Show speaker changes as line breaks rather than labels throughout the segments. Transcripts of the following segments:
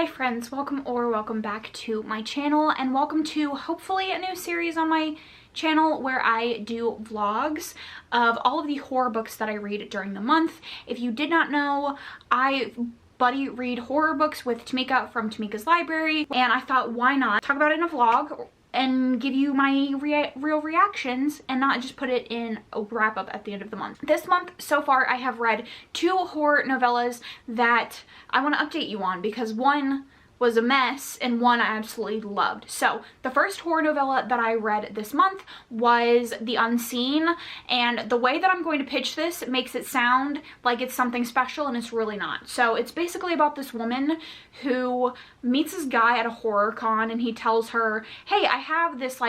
Hi friends, welcome back to my channel, and welcome to hopefully a new series on my channel where I do vlogs of all of the horror books that I read during the month. If you did not know, I buddy read horror books with Tamika from Tamika's Library, and I thought, why not talk about it in a vlog and give you my real reactions and not just put it in a wrap up at the end of the month. This month so far I have read 2 horror novellas that I want to update you on because one was a mess and one I absolutely loved. So the first horror novella that I read this month was The Unseen, and the way that I'm going to pitch this makes it sound like it's something special, and it's really not. So it's basically about this woman who meets this guy at a horror con, and he tells her, hey, I have this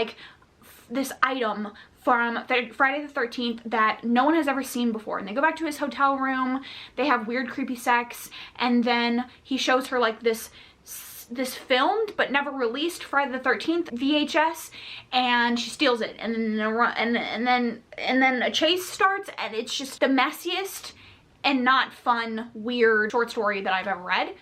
this item from Friday the 13th that no one has ever seen before. And they go back to his hotel room, they have weird creepy sex, and then he shows her like this filmed but never released Friday the 13th VHS, and she steals it, and then a chase starts, and it's just the messiest and not fun, weird short story that I've ever read.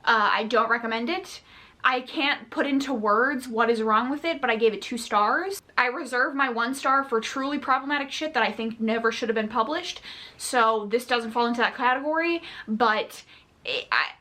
I don't recommend it. I can't put into words what is wrong with it, but I gave it 2 stars. I reserve my 1 star for truly problematic shit that I think never should have been published, so this doesn't fall into that category, but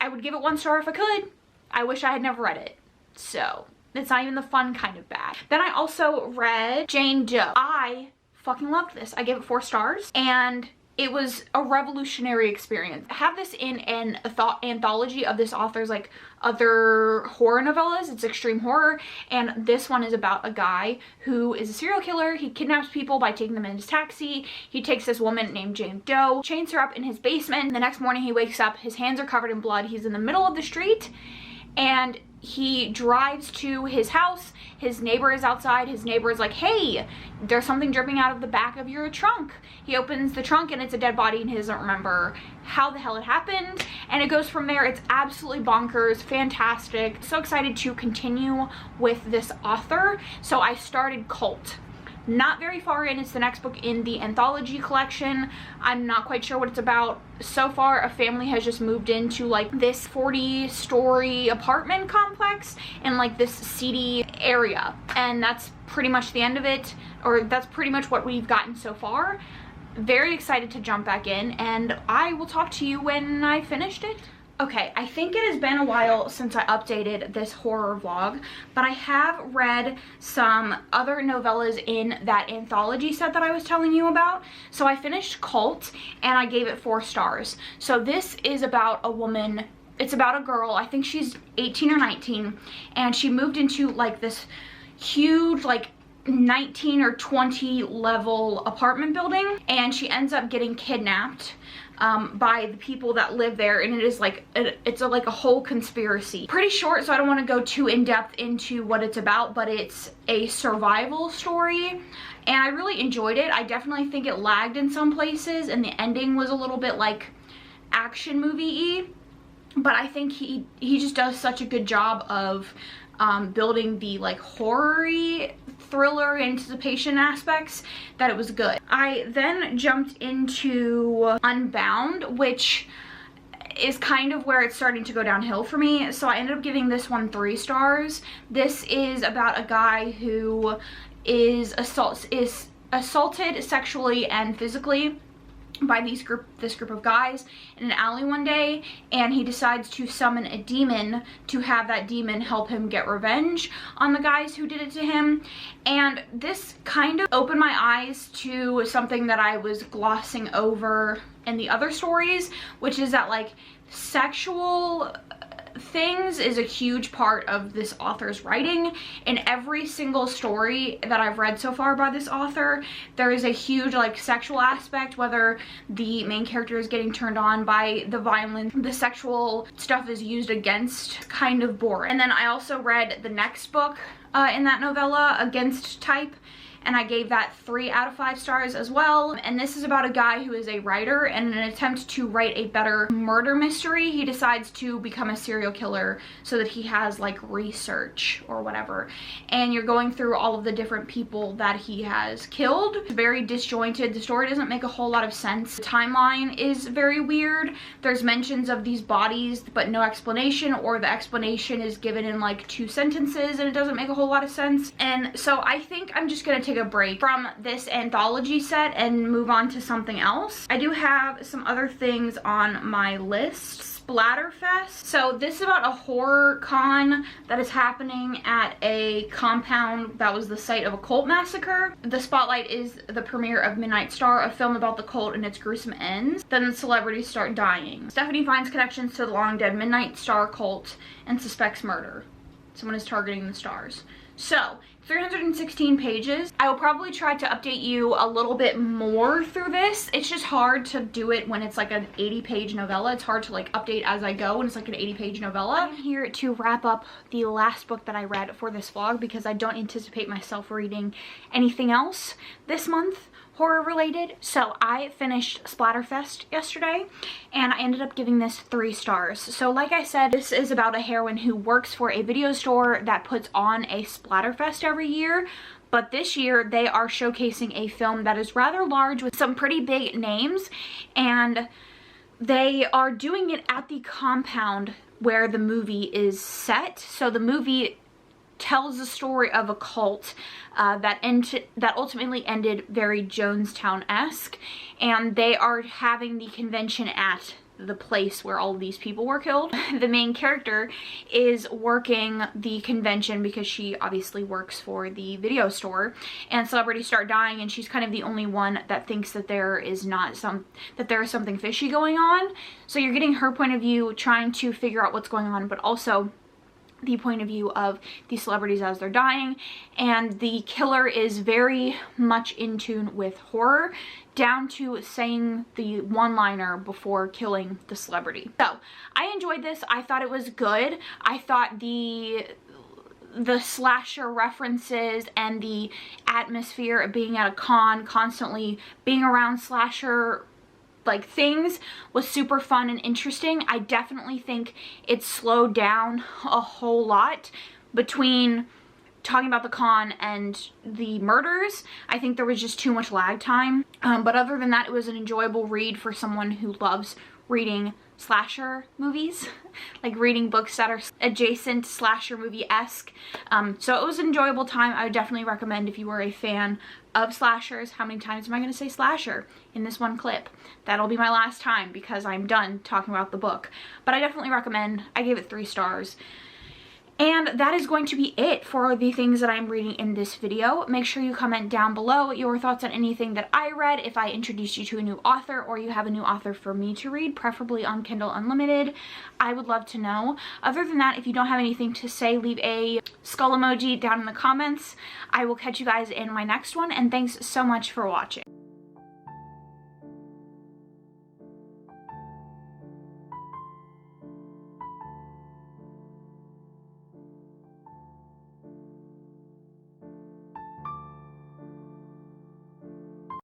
I would give it 1 star if I could. I wish I had never read it, so it's not even the fun kind of bad. Then I also read Jane Doe. I fucking loved this. I gave it 4 stars, and it was a revolutionary experience. I have this in an anthology of this author's like other horror novellas. It's extreme horror, and this one is about a guy who is a serial killer. He kidnaps people by taking them in his taxi. He takes this woman named Jane Doe, chains her up in his basement. The next morning he wakes up, his hands are covered in blood. He's in the middle of the street, and he drives to his house. His neighbor is outside. His neighbor is like, hey, there's something dripping out of the back of your trunk. He opens the trunk and it's a dead body, and he doesn't remember how the hell it happened. And it goes from there. It's absolutely bonkers, fantastic. So excited to continue with this author. So I started Cult. Not very far in. It's the next book in the anthology collection. I'm not quite sure what it's about. So far, a family has just moved into like this 40-story apartment complex in like this seedy area, and that's pretty much the end of it, or that's pretty much what we've gotten so far. Very excited to jump back in, and I will talk to you when I finished it. Okay, I think it has been a while since I updated this horror vlog, but I have read some other novellas in that anthology set that I was telling you about. So I finished Cult, and I gave it 4 stars. So this is about a woman, it's about a girl, I think she's 18 or 19, and she moved into like this huge like 19 or 20 level apartment building, and she ends up getting kidnapped by the people that live there, and it is like it's like a whole conspiracy. Pretty short, so I don't want to go too in depth into what it's about, but it's a survival story, and I really enjoyed it. I definitely think it lagged in some places, and the ending was a little bit like action movie-y, but I think he just does such a good job of building the like horror-y, thriller, anticipation aspects that it was good. I then jumped into Unbound, which is kind of where it's starting to go downhill for me, so I ended up giving this one 3 stars. This is about a guy who is assaulted sexually and physically by this group of guys in an alley one day, and he decides to summon a demon to have that demon help him get revenge on the guys who did it to him. And this kind of opened my eyes to something that I was glossing over in the other stories, which is that like sexual things is a huge part of this author's writing. In every single story that I've read so far by this author, there is a huge like sexual aspect, whether the main character is getting turned on by the violence, the sexual stuff is used against, kind of boring. And then I also read the next book in that novella, Against Type, and I gave that 3 out of 5 stars as well. And this is about a guy who is a writer, and in an attempt to write a better murder mystery, he decides to become a serial killer so that he has like research or whatever. And you're going through all of the different people that he has killed. It's very disjointed. The story doesn't make a whole lot of sense. The timeline is very weird. There's mentions of these bodies but no explanation, or the explanation is given in like 2 sentences and it doesn't make a whole lot of sense. And so I think I'm just gonna take a break from this anthology set and move on to something else. I do have some other things on my list. Splatterfest. So this is about a horror con that is happening at a compound that was the site of a cult massacre. The spotlight is the premiere of Midnight Star, a film about the cult and its gruesome ends. Then the celebrities start dying. Stephanie finds connections to the long dead Midnight Star cult and suspects murder. Someone is targeting the stars. So 316 pages. I will probably try to update you a little bit more through this. It's just hard to do it when it's like an 80-page novella. It's hard to like update as I go when it's like an 80-page novella. I'm here to wrap up the last book that I read for this vlog because I don't anticipate myself reading anything else this month horror related. So I finished Splatterfest yesterday and I ended up giving this 3 stars. So like I said, this is about a heroine who works for a video store that puts on a Splatterfest every year. But this year they are showcasing a film that is rather large with some pretty big names, and they are doing it at the compound where the movie is set. So the movie tells the story of a cult that ultimately ended very Jonestown-esque, and they are having the convention at the place where all of these people were killed. The main character is working the convention because she obviously works for the video store, and celebrities start dying, and she's kind of the only one that thinks that there is something fishy going on. So you're getting her point of view, trying to figure out what's going on, but also the point of view of the celebrities as they're dying. And the killer is very much in tune with horror, down to saying the one-liner before killing the celebrity. So I enjoyed this. I thought it was good. I thought the slasher references and the atmosphere of being at a con, constantly being around slasher like things, was super fun and interesting. I definitely think it slowed down a whole lot between talking about the con and the murders. I think there was just too much lag time. But other than that, it was an enjoyable read for someone who loves reading slasher movies, like reading books that are adjacent slasher movie-esque. So it was an enjoyable time. I would definitely recommend if you were a fan of slashers. How many times am I going to say slasher in this one clip? That'll be my last time because I'm done talking about the book. But I definitely recommend. I gave it 3 stars. And that is going to be it for the things that I'm reading in this video. Make sure you comment down below your thoughts on anything that I read, if I introduced you to a new author or you have a new author for me to read, preferably on Kindle Unlimited. I would love to know. Other than that, if you don't have anything to say, leave a skull emoji down in the comments. I will catch you guys in my next one, and thanks so much for watching.